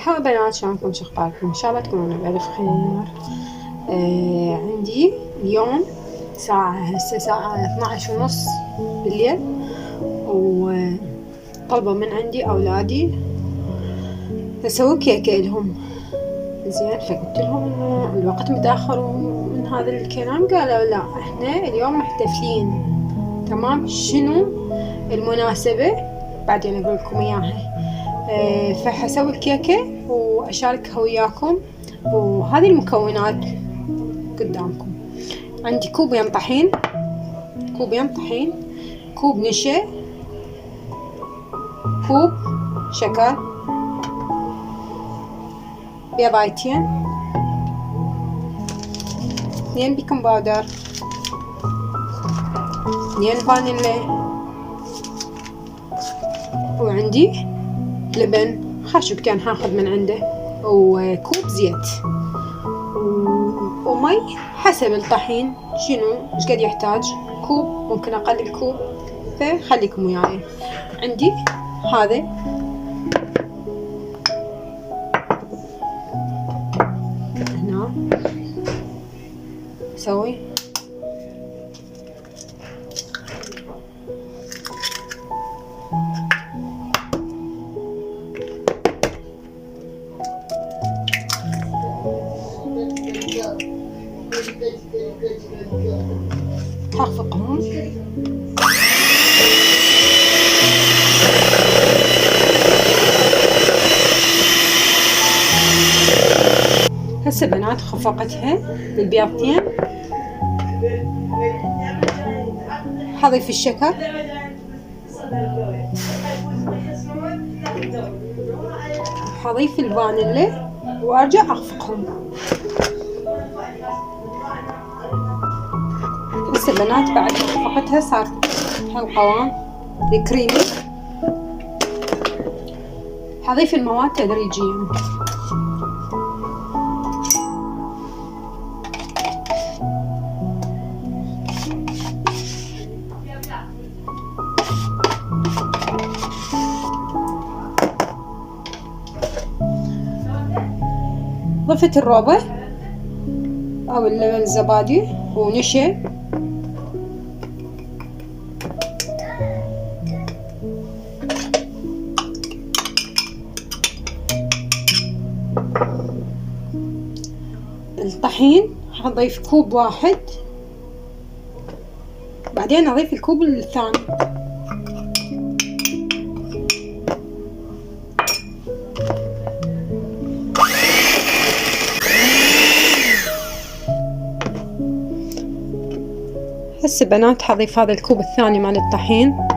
مرحبا بنات، شلونكم؟ شخباركم؟ ان شاء الله تكونون بألف خير. عندي اليوم هسه ساعة 12:30 بالليل، وطلبوا من عندي اولادي اسوي كيكة لهم. زين، فقلت لهم انه الوقت متاخر ومن هذا الكلام. قالوا لا، احنا اليوم محتفلين. تمام، شنو المناسبة بعدين اقول لكم اياها. فحسوي الكيكة واشاركها وياكم. وهذه المكونات قدامكم. عندي كوبين طحين، كوب نشا، كوب شكر، بيضايتين، 2 بيكنج باودر، 2 فانيلا، وعندي لبن خشبتين هاخذ من عنده، وكوب زيت، ومي حسب الطحين شنو ايش قد يحتاج. كوب ممكن اقلل كوب، فخليكم وياي. عندي هذا هنا اسوي هخفقهم. هسه بنات خفقتها بالبيضتين. حضيف الشكر، حضيف الفانيلا، وارجع اخفقهم. هسه بنات بعد ما خفقتها صار هالقوام الكريمي. حضيف المواد تدريجيا. ضفت الروبة او اللبن الزبادي ونشا، الطحين هضيف كوب واحد، بعدين اضيف الكوب الثاني. هسه بنات حضيف هذا الكوب الثاني مال الطحين،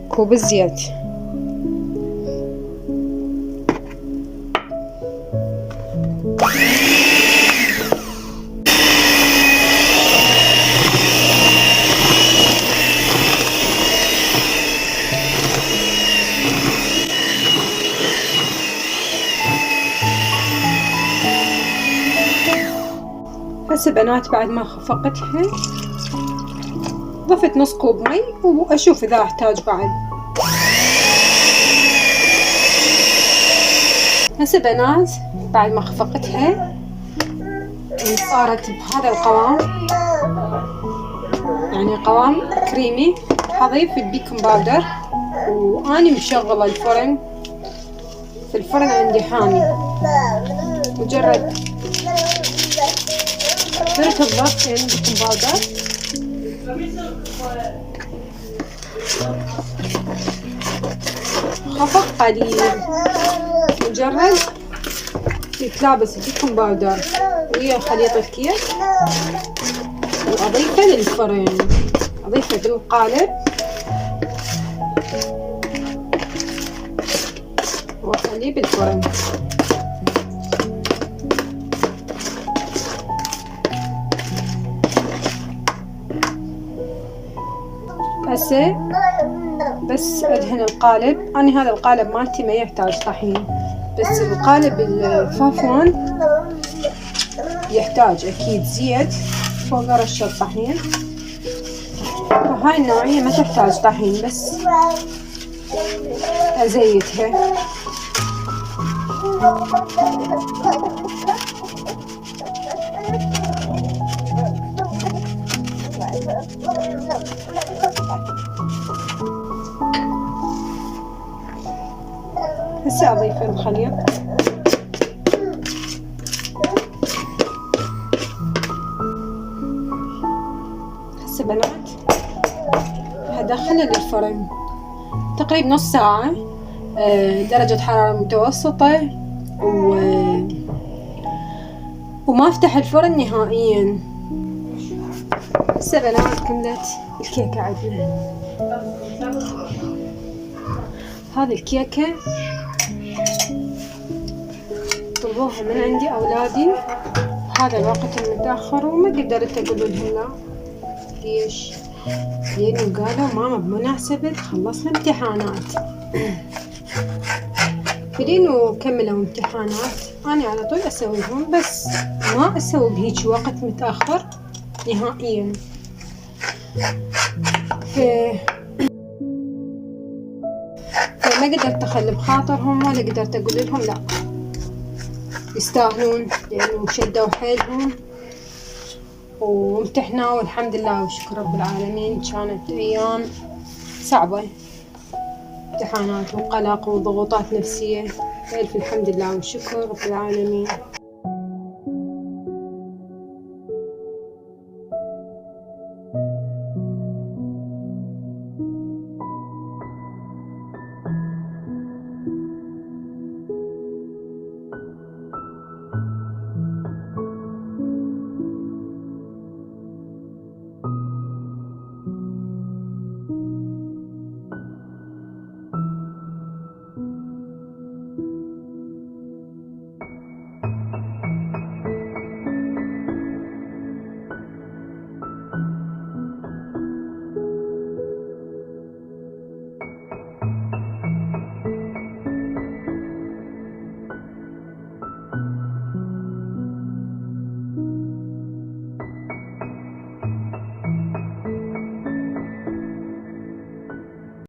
كوب الزيت، هسه بنات بعد ما خفقتها ضفت نص كوب مي، واشوف اذا احتاج بعد. هسه بنات بعد ما خفقتها صارت بهذا القوام، يعني قوام كريمي. حضيف البيكنج باودر، واني مشغله الفرن. في الفرن عندي حامي، مجرد صرت الضغط البيكنج باودر. خفق قليل، مجرد يتلابس البيكنج باودر ويا خليط الكيك، واضيفه للفرن. اضيفه بالقالب واخليه بالفرن. هسه بس ادهن القالب. انا هذا القالب مالتي ما يحتاج طحين، بس القالب الفافون يحتاج اكيد زيت فوق رشة طحين. وهاي النوعية ما تحتاج طحين، بس أزيتها. هسه أضيف الخليط. هسه بنات هدخله للفرن تقريبا نص ساعة، درجة حرارة متوسطة، وما افتح الفرن نهائيا. هسه بنات كملت الكيكة عندنا. هذه الكيكة طلبوها من عندي أولادي هذا الوقت المتأخر، وما قدرت أقول لهم لا. ليش؟ لأنه قالوا ماما بمناسبة خلصنا امتحانات. لأنه كملوا امتحانات أنا على طول أسويهم، بس ما أسوي بهيج وقت متأخر نهائيا. فما قدرت أخلي بخاطرهم، ولا قدرت أقول لهم لا، يستاهلون لأنه شدوا حيلهم وامتحنا، والحمد لله والشكر رب العالمين. كانت أيام صعبة، امتحانات وقلق وضغوطات نفسية، ألف الحمد لله والشكر رب العالمين.